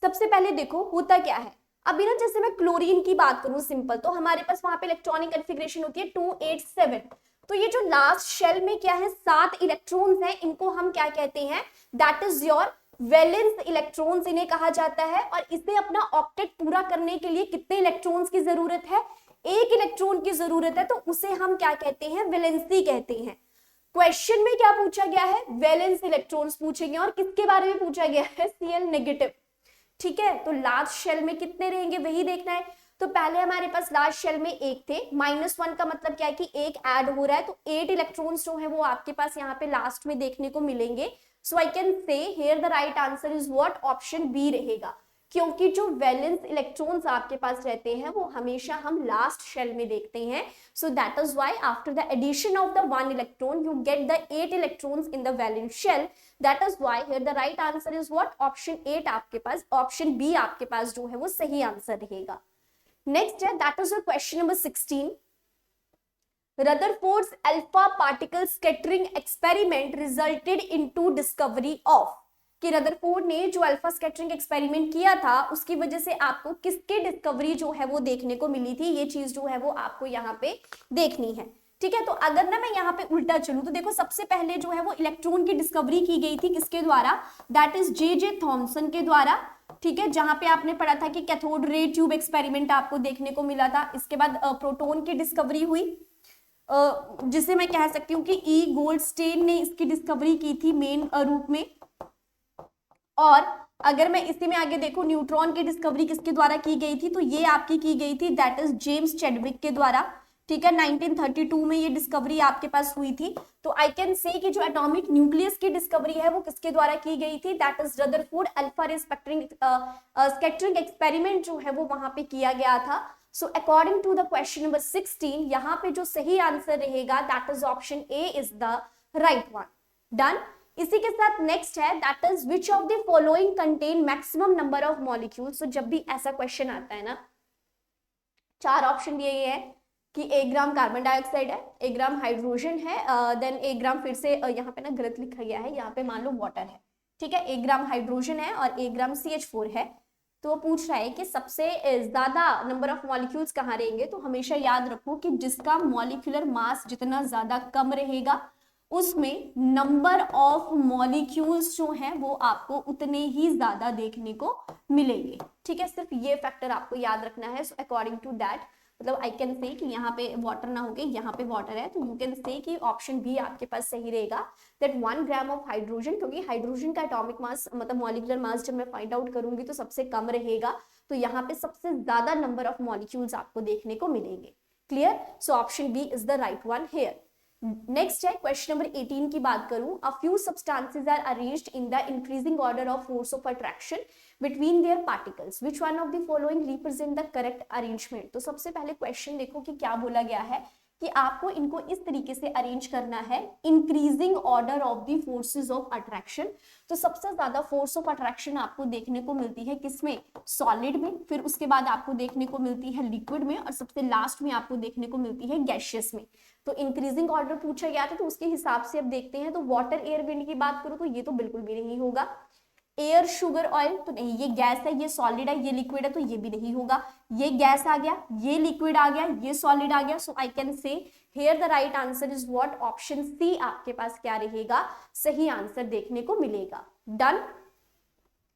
सबसे पहले देखो होता क्या है, अभी ना जैसे मैं क्लोरीन की बात करूं सिंपल, तो हमारे पास वहां पे इलेक्ट्रॉनिक कॉन्फ़िगरेशन होती है 2 8 7। तो ये जो लास्ट शेल में क्या है, 7 इलेक्ट्रॉन्स हैं, इनको हम क्या कहते हैं, that is your valence electrons इन्हें कहा जाता है। और इसे अपना ऑक्टेट पूरा करने के लिए कितने इलेक्ट्रॉन्स की जरूरत है, 1 इलेक्ट्रॉन की जरूरत है, तो उसे हम क्या कहते हैं, वैलेंसी कहते हैं। क्वेश्चन में क्या पूछा गया है, वैलेंस इलेक्ट्रॉन्स पूछे गए और किसके बारे में पूछा गया है, Cl नेगेटिव, ठीक है। तो लास्ट शेल में कितने रहेंगे वही देखना है। तो पहले हमारे पास लास्ट शेल में 1 थे, -1 का मतलब क्या है कि 1 ऐड हो रहा है, तो 8 इलेक्ट्रॉन्स जो है वो आपके पास यहाँ पे लास्ट में देखने को मिलेंगे। So I can say here the right answer is what, option B रहेगा, क्योंकि जो वैलेंस इलेक्ट्रॉन्स आपके पास रहते हैं वो हमेशा हम लास्ट शेल में देखते हैं। So that is why after the addition of the 1 electron you get the 8 electrons in the valence shell. That is why here the right answer is what, option 8 आपके पास, ऑप्शन बी आपके पास जो है वो सही answer रहेगा। Next है that is question number 16, Rutherford's alpha particle scattering experiment resulted into discovery of। कि Rutherford ने जो अल्फा स्कैटरिंग एक्सपेरिमेंट किया था उसकी वजह से आपको किसके डिस्कवरी जो है वो देखने को मिली थी, ये चीज जो है वो आपको यहाँ पे देखनी है, ठीक है। तो अगर ना मैं यहाँ पे उल्टा चलूं तो देखो सबसे पहले जो है वो इलेक्ट्रॉन की डिस्कवरी की गई थी किसके द्वारा, दैट इज J.J. थॉमसन के द्वारा, ठीक है। जहां पे आपने पढ़ा था कि कैथोड रे ट्यूब एक्सपेरिमेंट आपको देखने को मिला था। इसके बाद प्रोटॉन की डिस्कवरी हुई, जिसे मैं कह सकती हूँ कि ई गोल्डस्टेन ने इसकी डिस्कवरी की थी मेन रूप में। और अगर मैं इसी में आगे देखूं न्यूट्रॉन की डिस्कवरी किसके द्वारा की गई थी, तो ये आपकी की गई थी दैट इज जेम्स चैडविक के द्वारा, ठीक है। 1932 में ये डिस्कवरी आपके पास हुई थी। तो आई कैन से कि जो एटॉमिक न्यूक्लियस की डिस्कवरी है वो किसके द्वारा की गई थी, that is Rutherford alpha ray scattering experiment जो है वो वहां पे किया गया था। So according to the question number 16, यहाँ पे जो सही आंसर रहेगा that is option A is the right one. Done. इसी के साथ नेक्स्ट है that is which of the following contain maximum number of molecules. तो जब भी ऐसा क्वेश्चन आता है ना, 4 ऑप्शन दिए गए हैं कि 1 ग्राम कार्बन डाइऑक्साइड है, 1 ग्राम हाइड्रोजन है, देन 1 ग्राम, फिर से यहाँ पे ना गलत लिखा गया है, यहाँ पे मान लो वाटर है, ठीक है, 1 ग्राम हाइड्रोजन है और 1 ग्राम CH4 है। तो वो पूछ रहा है कि सबसे ज्यादा नंबर ऑफ मॉलिक्यूल्स कहाँ रहेंगे। तो हमेशा याद रखो कि जिसका मॉलिक्यूलर मास जितना ज्यादा कम रहेगा उसमें नंबर ऑफ मॉलिक्यूल्स जो हैं वो आपको उतने ही ज्यादा देखने को मिलेंगे, ठीक है। सिर्फ ये फैक्टर आपको याद रखना है। सो अकॉर्डिंग टू दैट, मतलब आई कैन से कि यहाँ पे वाटर ना होके यहाँ पे वाटर है, तो यू कैन से कि ऑप्शन बी आपके पास सही रहेगा, दैट 1 ग्राम ऑफ हाइड्रोजन, क्योंकि हाइड्रोजन का एटॉमिक मास मतलब मॉलिक्यूलर मास जब मैं फाइंड आउट करूंगी तो सबसे कम रहेगा, तो यहाँ पे सबसे ज्यादा नंबर ऑफ मॉलिक्यूल्स आपको देखने को मिलेंगे। Clear. So option B is the right one here. Next है क्वेश्चन नंबर 18 की बात करूं, a few substances are arranged in the increasing order of force of attraction between their particles, which one of the following represent the correct arrangement. तो सबसे पहले question देखो कि क्या बोला गया है कि आपको इनको इस तरीके से अरेंज करना है, increasing order of the forces of attraction. तो सबसे ज्यादा फोर्स ऑफ अट्रैक्शन आपको देखने को मिलती है किसमें, सॉलिड में, फिर उसके बाद आपको देखने को मिलती है लिक्विड में, और सबसे लास्ट में आपको देखने को मिलती है गैसियस में। तो इंक्रीजिंग ऑर्डर पूछा गया था, तो उसके हिसाब से अब देखते हैं। तो वाटर एयर विंड की बात करूं तो ये तो बिल्कुल भी नहीं होगा। एयर शुगर ऑयल तो नहीं, ये गैस है, ये सॉलिड है, ये लिक्विड है, तो ये भी नहीं होगा। ये गैस आ गया, ये लिक्विड आ गया, ये सॉलिड आ गया। So I can say here the right answer is what, option C आपके पास क्या रहेगा, सही आंसर देखने को मिलेगा। डन।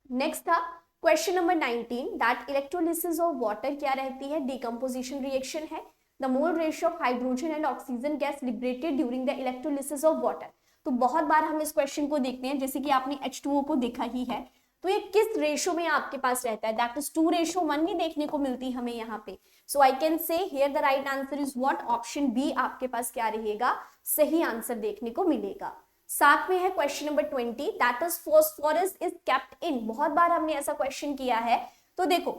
नेक्स्ट था question number 19, that electrolysis of water क्या रहती है, डिकम्पोजिशन रिएक्शन है। The mole ratio of hydrogen and oxygen gas liberated during the electrolysis of water. तो बहुत बार हम इस क्वेश्चन को देखते हैं, जैसे कि आपने H2O को देखा ही है, तो ये किस रेशो में आपके पास रहता है, दैट इज 2:1 नहीं देखने को मिलती हमें यहाँ पे। So I can say here the right answer is what, option B आपके पास क्या रहेगा, सही आंसर देखने को मिलेगा। साथ में है question number 20, that is phosphorus is kept in. बहुत बार हमने ऐसा क्वेश्चन किया है। तो देखो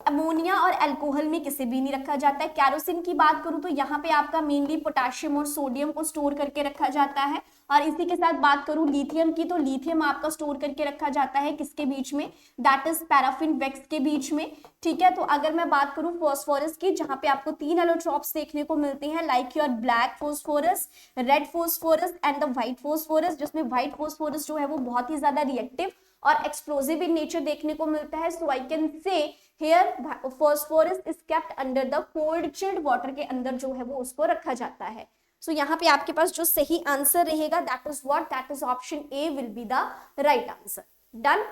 अमोनिया और अल्कोहल में किसे भी नहीं रखा जाता है। कैरोसिन की बात करूं तो यहाँ पे आपका मेनली पोटेशियम और सोडियम को स्टोर करके रखा जाता है। और इसी के साथ बात करूं लिथियम की, तो लिथियम आपका स्टोर करके रखा जाता है किसके बीच में, दैट इज पैराफिन वैक्स के बीच में, ठीक है। तो अगर मैं बात करूं फॉस्फोरस की, जहां पे आपको 3 एलोट्रॉप्स देखने को मिलते हैं, like your black phosphorus, red phosphorus and the white phosphorus, जिसमें व्हाइट फॉस्फोरस जो है वो बहुत ही ज्यादा रिएक्टिव और एक्सप्लोजिव इन नेचर देखने को मिलता है। So I can say here phosphorus is kept under the cold chilled water, के अंदर जो है वो उसको रखा जाता है। सो यहाँ पे आपके पास जो सही आंसर रहेगा that is what, that is option A will be the right answer. Done.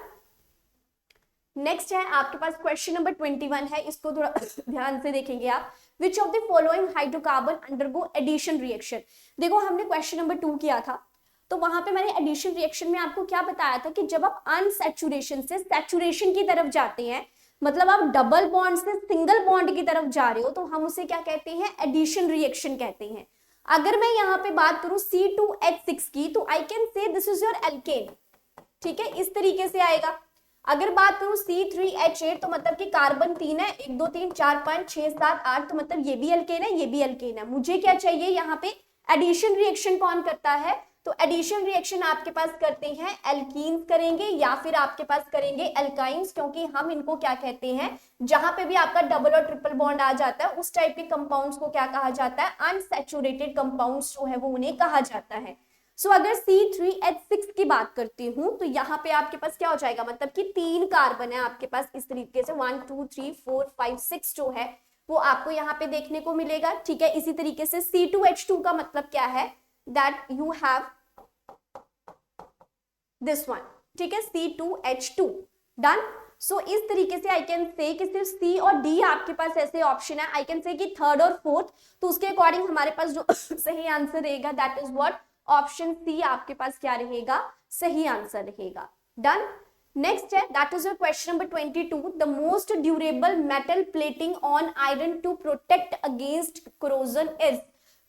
Next है आपके पास क्वेश्चन नंबर 21 है, इसको थोड़ा ध्यान से देखेंगे आप। Which of the following hydrocarbon undergo addition reaction. देखो हमने क्वेश्चन नंबर 2 किया था, तो वहां पे मैंने एडिशन रिएक्शन में आपको क्या बताया था कि जब आप अनसैचुरेशन से सैचुरेशन की तरफ जाते हैं, मतलब आप डबल बॉन्ड से सिंगल बॉन्ड की तरफ जा रहे हो, तो हम उसे क्या कहते हैं, एडिशन रिएक्शन कहते हैं। अगर मैं यहाँ पे बात करूं C2H6 की, तो I can say this is your alkane, ठीक है, इस तरीके से आएगा। अगर बात करूं C3H8, तो मतलब कि कार्बन 3 है, 1 2 3 4 5 6 7 8, तो मतलब ये भी एल्केन है, ये भी एल्केन है। मुझे क्या चाहिए यहाँ पे, एडिशन रिएक्शन कौन करता है, तो एडिशन रिएक्शन आपके पास करते हैं एल्कीन्स करेंगे, या फिर आपके पास करेंगे एल्काइंस, क्योंकि हम इनको क्या कहते हैं, जहां पे भी आपका डबल और ट्रिपल बॉन्ड आ जाता है उस टाइप के कंपाउंड्स को क्या कहा जाता है, अनसैचुरेटेड कंपाउंड्स जो है वो उन्हें कहा जाता है। सो अगर C3H6 की बात करती हूँ, तो यहाँ पे आपके पास क्या हो जाएगा, मतलब कि 3 कार्बन है आपके पास इस तरीके से 1 2 3 4 5 6 जो है वो आपको यहाँ पे देखने को मिलेगा, ठीक है। इसी तरीके से C2H2 का मतलब क्या है, that you have this one, ठीक है, C2H2। डन। सो इस तरीके से आई कैन से कि सिर्फ C और D आपके पास ऐसे ऑप्शन है। आई कैन से कि थर्ड और फोर्थ, तो उसके अकॉर्डिंग हमारे पास जो सही आंसर रहेगा that is what, option C आपके पास क्या रहेगा, सही आंसर रहेगा। डन। नेक्स्ट है that is your question number 22, the most durable metal plating on iron to protect against corrosion is.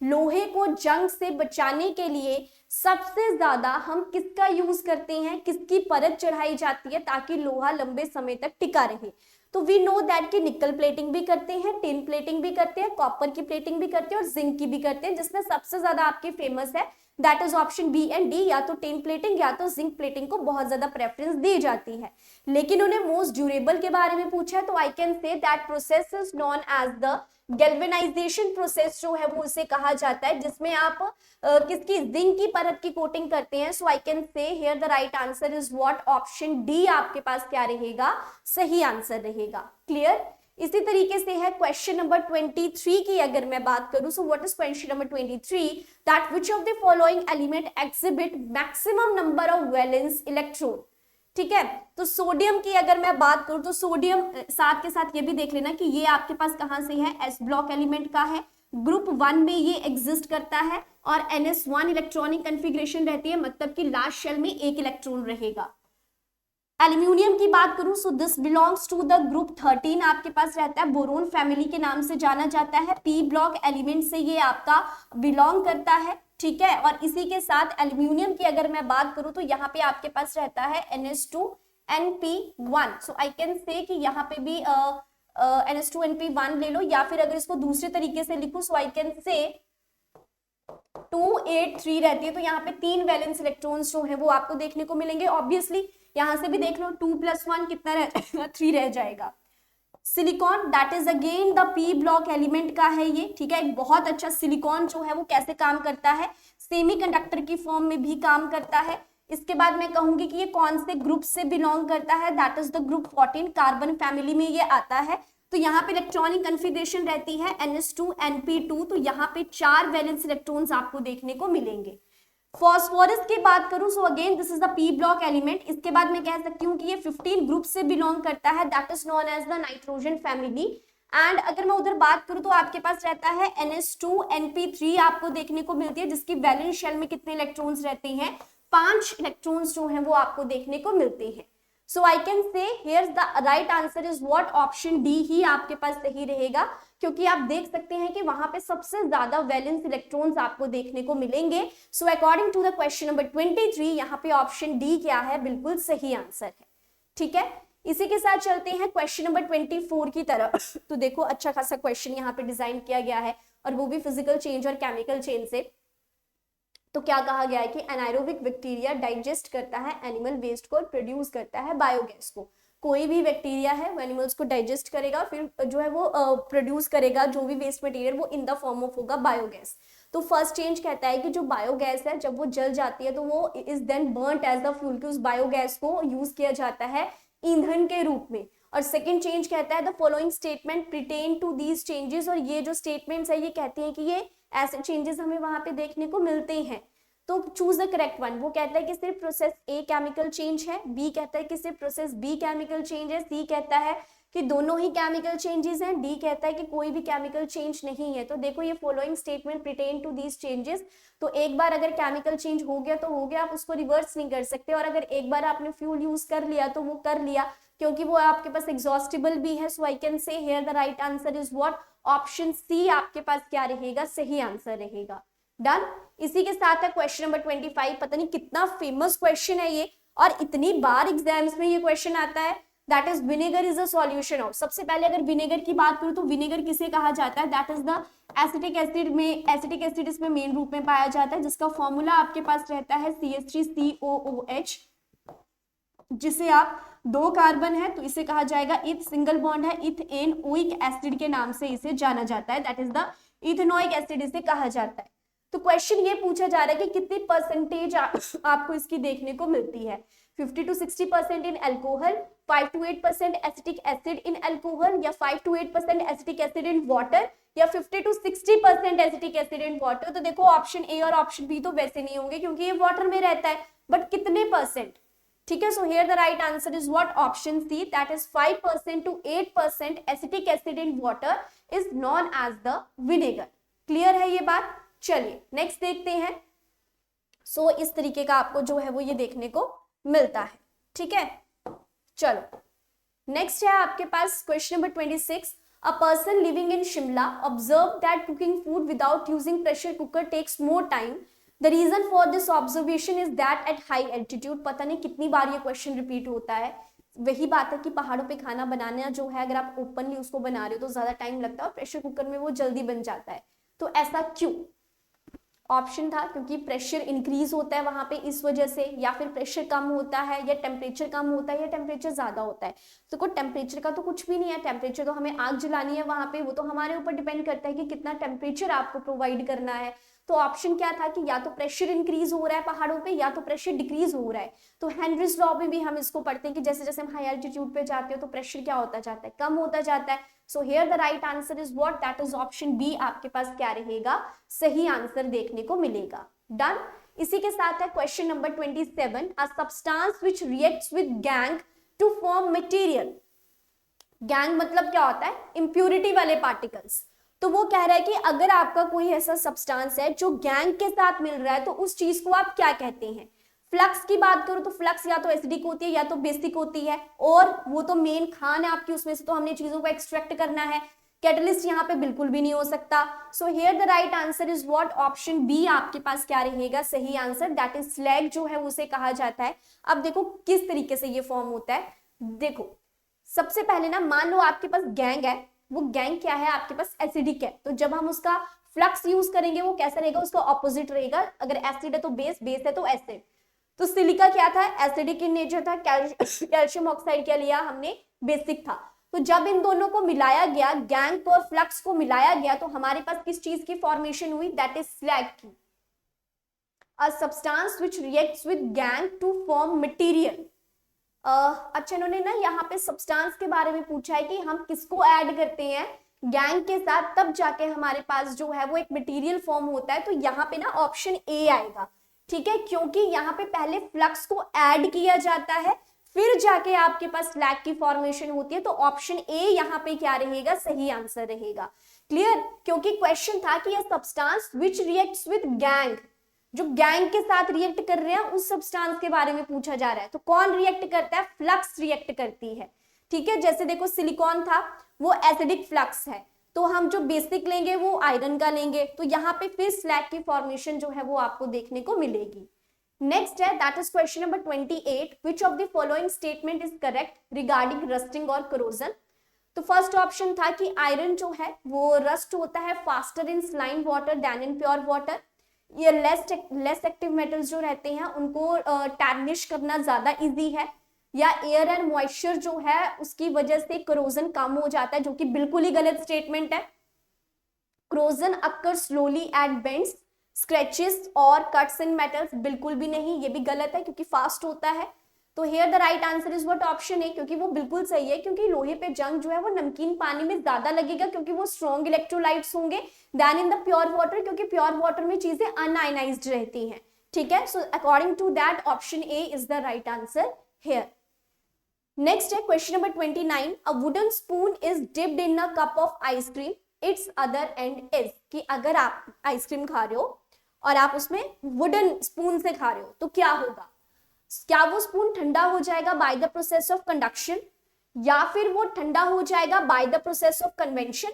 लोहे को जंग से बचाने के लिए सबसे ज्यादा हम किसका यूज करते हैं, किसकी परत चढ़ाई जाती है ताकि लोहा लंबे समय तक टिका रहे। तो वी नो दैट कि निकल प्लेटिंग भी करते हैं, टिन प्लेटिंग भी करते हैं, कॉपर की प्लेटिंग भी करते हैं और जिंक की भी करते हैं, जिसमें सबसे ज्यादा आपकी फेमस है that is option B and D, या तो टिन प्लेटिंग या तो जिंक प्लेटिंग को बहुत ज्यादा प्रेफरेंस दी जाती है। लेकिन उन्हें मोस्ट ड्यूरेबल के बारे में पूछा है, तो I can say that process is known as the galvanization process जो है वो उसे कहा जाता है, जिसमें आप किसकी जिंक की परत की कोटिंग करते हैं। So I can say here the right answer is what, option D आपके पास क्या रहेगा, सही आंसर रहेगा। क्लियर। इसी तरीके से है क्वेश्चन नंबर 23 की अगर मैं बात करूं, so what is question number 23, that which of the following element exhibit maximum number of valence electron. ठीक है, तो सोडियम की अगर मैं बात करूं तो सोडियम साथ के साथ ये भी देख लेना कि ये आपके पास कहां से है, एस ब्लॉक एलिमेंट का है, ग्रुप 1 में ये एग्जिस्ट करता है और NS1 इलेक्ट्रॉनिक कन्फिग्रेशन रहती है, मतलब कि लास्ट शेल में एक इलेक्ट्रॉन रहेगा। एल्यूमिनियम की बात करूं so this belongs to the group 13 आपके पास रहता है, बोरोन फैमिली के नाम से जाना जाता है, पी ब्लॉक एलिमेंट से ये आपका बिलोंग करता है। ठीक है, और इसी के साथ एल्यूमिनियम की अगर मैं बात करूं तो यहाँ पे आपके पास रहता है NS2NP1। सो आई कैन से कि यहाँ पे भी NS2NP1 ले लो, या फिर अगर इसको दूसरे तरीके से लिखूं सो आई कैन से 283 रहती है, तो यहाँ पे 3 वैलेंस इलेक्ट्रॉन्स जो है वो आपको देखने को मिलेंगे। ऑब्वियसली यहां से भी देख लो 2 + 1 कितना रह जाएगा, 3 रह जाएगा। Silicon that is again the P block element का है ये। ठीक है, एक बहुत अच्छा सिलिकॉन जो है वो कैसे काम करता है, सेमीकंडक्टर की फॉर्म में भी काम करता है। इसके बाद मैं कहूंगी कि ये कौन से ग्रुप से बिलोंग करता है, that is the group 14, carbon family में ये आता है। तो यहाँ पे इलेक्ट्रॉनिक कन्फिग्रेशन रहती है NS2NP2, तो यहाँ पे 4 वैलेंस इलेक्ट्रॉन्स आपको देखने को मिलेंगे। फॉस्फोरस की बात करूं so again this is the P block element. इसके बाद मैं कह सकती हूँ कि ये 15 ग्रुप से बिलोंग करता है, that is known as the nitrogen family. And अगर मैं उधर बात करूं तो आपके पास रहता है NS2NP3 आपको देखने को मिलती है, जिसकी वैलेंस शेल में कितने इलेक्ट्रॉन्स रहते हैं, 5 इलेक्ट्रॉन्स जो हैं वो आपको देखने को मिलते हैं। So I can say here the right answer is what, option D ही आपके पास सही रहेगा, क्योंकि आप देख सकते हैं कि वहां पे सबसे ज्यादा वैलेंस इलेक्ट्रॉन्स आपको देखने को मिलेंगे। So according to the question number 23 यहाँ पे ऑप्शन डी क्या है, बिल्कुल सही आंसर है। ठीक है, इसी के साथ चलते हैं क्वेश्चन नंबर 24 की तरफ। तो देखो अच्छा खासा क्वेश्चन यहाँ पे डिजाइन किया गया है, और वो भी फिजिकल चेंज और केमिकल चेंज से। तो क्या कहा गया है कि एनाएरोबिक बैक्टीरिया डाइजेस्ट करता है एनिमल वेस्ट को और प्रोड्यूस करता है बायोगैस को। कोई भी बैक्टीरिया है वो एनिमल्स को डाइजेस्ट करेगा, फिर जो है वो प्रोड्यूस करेगा जो भी वेस्ट मटेरियल, वो इन द फॉर्म ऑफ होगा बायोगैस। तो फर्स्ट चेंज कहता है कि जो बायोगैस है जब वो जल जाती है तो वो is then burnt as the fuel, कि उस बायोगैस को यूज किया जाता है ईंधन के रूप में। और सेकेंड चेंज कहता है the following statement pertain to these changes, और ये जो स्टेटमेंट्स है ये कहते हैं कि ये ऐसे चेंजेस हमें वहां पे देखने को मिलते हैं। तो चूज द करेक्ट वन। वो कहता है कि सिर्फ प्रोसेस ए केमिकल चेंज है, बी कहता है कि सिर्फ प्रोसेस बी केमिकल चेंज है, सी कहता है कि दोनों ही केमिकल चेंजेस हैं, डी कहता है कि कोई भी केमिकल चेंज नहीं है। तो देखो ये following statement pertain to these changes, तो एक बार अगर केमिकल चेंज हो गया तो हो गया, आप उसको रिवर्स नहीं कर सकते। और अगर एक बार आपने फ्यूल यूज कर लिया तो वो कर लिया, क्योंकि वो आपके पास एग्जॉस्टिबल भी है। So I can say here the right answer is what, option C आपके पास क्या रहेगा, सही आंसर रहेगा। डन। इसी के साथ है क्वेश्चन नंबर 25। पता नहीं कितना फेमस क्वेश्चन है ये, और इतनी बार एग्जाम्स में ये क्वेश्चन आता है, that is vinegar is a solution of. सबसे पहले अगर विनेगर की बात करूं तो विनेगर किसे कहा जाता है, that is the acetic acid में, एसिटिक एसिड इसमें मेन रूप में पाया जाता है, जिसका फॉर्मूला आपके पास रहता है CH3COOH, जिसे आप 2 कार्बन है तो इसे कहा जाएगा इथ, सिंगल बॉन्ड है इथेनोइक एसिड के नाम से इसे जाना जाता है, that is the ethanoic acid इसे कहा जाता है। तो क्वेश्चन ये पूछा जा रहा है कि कितनी परसेंटेज आपको इसकी देखने को मिलती है, 50 to 60% in alcohol, 5 to 8% acetic acid in alcohol, या 5 to 8% acetic acid in water, या 50 to 60% acetic acid in water. तो देखो ऑप्शन ए और ऑप्शन बी तो वैसे नहीं होंगे क्योंकि ये वाटर में रहता है, बट कितने परसेंट। ठीक है, so here the right answer is what, option C, that is 5% to 8% acetic acid in water is known as the vinegar. Clear है ये बात। चलिए नेक्स्ट देखते हैं। सो इस तरीके का आपको जो है वो ये देखने को मिलता है। ठीक है, चलो नेक्स्ट है आपके पास question number 26। A person living in Shimla observe that cooking food without using pressure cooker takes more time. The reason for this observation is that at high altitude. पता नहीं कितनी बार ये क्वेश्चन रिपीट होता है, वही बात है कि पहाड़ों पे खाना बनाना जो है, अगर आप ओपनली उसको बना रहे हो तो ज्यादा टाइम लगता है और प्रेशर कुकर में वो जल्दी बन जाता है। तो ऐसा क्यों? ऑप्शन था क्योंकि प्रेशर इंक्रीज होता है वहां पे इस वजह से, या फिर प्रेशर कम होता है, या टेम्परेचर कम होता है, या टेम्परेचर ज्यादा होता है। तो कोई टेम्परेचर का तो कुछ भी नहीं है, टेम्परेचर तो हमें आग जलानी है वहां पे, वो तो हमारे ऊपर डिपेंड करता है कि कितना टेम्परेचर आपको प्रोवाइड करना है। तो ऑप्शन क्या था कि या तो प्रेशर इंक्रीज हो रहा है पहाड़ों पे, या तो प्रेशर डिक्रीज हो रहा है। तो हेनरीज लॉ में भी हम इसको पढ़ते हैं कि जैसे जैसे हम हाई एल्टीट्यूड पे जाते हो तो प्रेशर क्या होता जाता है, कम होता जाता है। So here the right answer is what, that is option B, आपके पास क्या रहेगा, सही आंसर देखने को मिलेगा। डन। इसी के साथ है question number 27, a substance which reacts with gangue to form material. Gangue मतलब क्या होता है, इंप्यूरिटी वाले पार्टिकल्स। तो वो कह रहा है कि अगर आपका कोई ऐसा सब्सटेंस है जो गैंग के साथ मिल रहा है तो उस चीज को आप क्या कहते हैं। फ्लक्स की बात करो तो फ्लक्स या तो एसिडिक होती है या तो बेसिक होती है, और वो तो मेन खान है आपकी, उसमें से तो हमने चीजों को एक्सट्रैक्ट करना है। कैटलिस्ट यहाँ पे बिल्कुल भी नहीं हो सकता। So here the right answer is what, option B आपके पास क्या रहेगा, सही आंसर, दैट इज स्लैग जो है उसे कहा जाता है। अब देखो किस तरीके से ये फॉर्म होता है। देखो सबसे पहले ना, मान लो आपके पास गैंग है, वो गैंग क्या है आपके पास, एसिडिक है, तो जब हम उसका फ्लक्स यूज करेंगे वो कैसा रहेगा, उसका ऑपोजिट रहेगा। अगर एसिड है तो बेस, बेस है तो एसिड। तो सिलिका क्या था, एसिडिक इन नेचर था, कैल्शियम ऑक्साइड क्या लिया हमने, बेसिक था। तो जब इन दोनों को मिलाया गया, गैंग को और फ्लक्स को मिलाया गया, तो हमारे पास किस चीज की फॉर्मेशन हुई, दैट इज स्लैग की। A substance which reacts with gangue to form material. अच्छा इन्होंने ना यहाँ पे सब्सटेंस के बारे में पूछा है कि हम किसको ऐड करते हैं गैंग के साथ, तब जाके हमारे पास जो है वो एक मटेरियल फॉर्म होता है। तो यहाँ पे ना ऑप्शन ए आएगा, ठीक है, क्योंकि यहाँ पे पहले फ्लक्स को ऐड किया जाता है, फिर जाके आपके पास स्लैग की फॉर्मेशन होती है। तो ऑप्शन ए यहाँ पे क्या रहेगा, सही आंसर रहेगा। क्लियर, क्योंकि क्वेश्चन था कि यह substance which reacts with gang, जो गैंग के साथ रिएक्ट कर रहे हैं उस सब्सटेंस के बारे में पूछा जा रहा है। तो कौन रिएक्ट करता है, फ्लक्स रिएक्ट करती है, ठीक है। जैसे देखो सिलिकॉन था, वो एसिडिक फ्लक्स है, तो हम जो बेसिक लेंगे वो आयरन का लेंगे, तो यहाँ पे फिर स्लैग की फॉर्मेशन जो है वो आपको देखने को मिलेगी। नेक्स्ट है, that is question number 28, which of the following statement is correct regarding rusting और करोजन। तो फर्स्ट ऑप्शन था कि आयरन जो है वो रस्ट होता है faster in saline water than in pure water. ये लेस एक्टिव मेटल्स जो रहते हैं उनको टार्निश करना ज्यादा इजी है, या एयर एंड मॉइस्चर जो है उसकी वजह से करोजन कम हो जाता है, जो कि बिल्कुल ही गलत स्टेटमेंट है। Corrosion occur slowly at bends, scratches और कट्स इन मेटल्स, बिल्कुल भी नहीं, ये भी गलत है क्योंकि फास्ट होता है। तो here the right answer is what, option ए, क्योंकि वो बिल्कुल सही है, क्योंकि लोहे पे जंग जो है वो नमकीन पानी में ज्यादा लगेगा क्योंकि वो स्ट्रॉन्ग इलेक्ट्रोलाइट्स होंगे then in the pure water, क्योंकि प्योर वाटर में चीजें अनआयनाइज्ड रहती हैं, ठीक है। So according to that option A is the right answer here. Next है question number 29, a wooden spoon is dipped in a cup of ice cream, its other end is, कि अगर आप आइसक्रीम खा रहे हो और आप उसमें वुडन स्पून से खा रहे हो तो क्या होगा, क्या वो स्पून ठंडा हो जाएगा by the process of conduction, या फिर वो ठंडा हो जाएगा by the process of convention,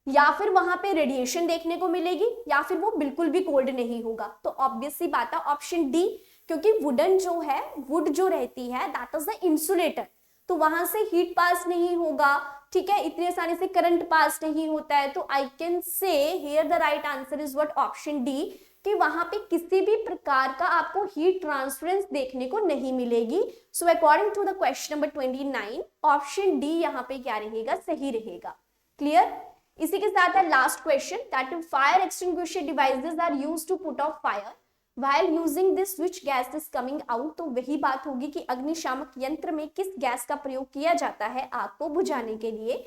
या फिर वहां पे रेडिएशन देखने को मिलेगी, या फिर वो बिल्कुल भी कोल्ड नहीं होगा। तो ऑब्वियस सी बात है ऑप्शन डी, क्योंकि वुडन जो है, वुड जो रहती है दैट इज द इंसुलेटर, तो वहां से हीट पास नहीं होगा, ठीक है, इतने आसानी से करंट पास नहीं होता है। तो I can say here the right answer is what, option D, कि वहां पे किसी भी प्रकार का आपको हीट ट्रांसफरेंस देखने को नहीं मिलेगी। So according to the question number 29 option D यहाँ पे क्या रहेगा, सही रहेगा। क्लियर। इसी के साथ है last question, that fire extinguisher devices are used to put off fire while using this which gas is coming out. तो वही बात होगी कि अग्निशामक यंत्र में किस गैस का प्रयोग किया जाता है आग को बुझाने के लिए।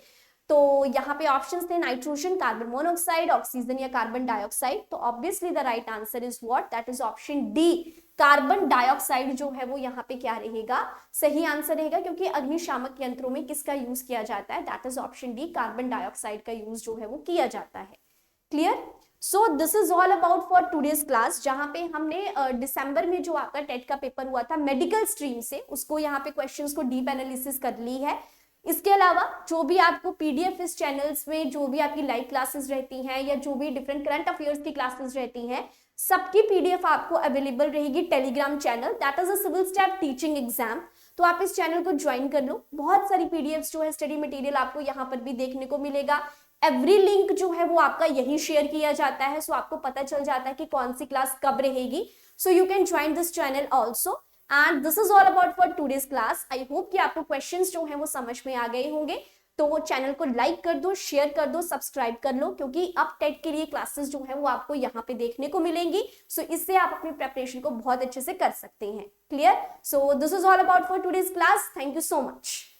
तो यहाँ पे ऑप्शंस थे नाइट्रोजन, कार्बन मोनोऑक्साइड, ऑक्सीजन या कार्बन डाइऑक्साइड। तो obviously the right answer is what, that is option D, carbon dioxide जो है वो यहाँ पे क्या रहेगा, सही आंसर रहेगा, क्योंकि अग्निशामक यंत्रों में किसका यूज किया जाता है, that is option D, carbon dioxide का यूज जो है वो किया जाता है। Clear. So this is all about for today's class, जहां पे हमने दिसंबर में जो आपका टेट का पेपर हुआ था मेडिकल स्ट्रीम से, उसको यहाँ पे क्वेश्चंस को डीप एनालिसिस कर ली है। इसके अलावा जो भी आपको पीडीएफ इस चैनल्स में जो भी आपकी लाइव क्लासेस रहती हैं या जो भी डिफरेंट करंट अफेयर्स की क्लासेस रहती हैं, सबकी पीडीएफ आपको अवेलेबल रहेगी Telegram channel, that is a civil step teaching exam. तो आप इस चैनल को ज्वाइन कर लो। बहुत सारी पीडीएफ्स जो है स्टडी मटेरियल आपको यहाँ पर भी देखने को मिलेगा। एवरी लिंक जो है वो आपका यही शेयर किया जाता है, सो आपको पता चल जाता है कि कौन सी क्लास कब रहेगी। सो you can join this channel also. And this is all about for today's class. I hope कि आपको क्वेश्चंस जो है वो समझ में आ गए होंगे। तो चैनल को लाइक कर दो, शेयर कर दो, सब्सक्राइब कर लो, क्योंकि अब टेट के लिए क्लासेस जो है वो आपको यहाँ पे देखने को मिलेंगी। सो इससे आप अपनी प्रेपरेशन को बहुत अच्छे से कर सकते हैं। Clear? So this is all about for today's class. Thank you so much.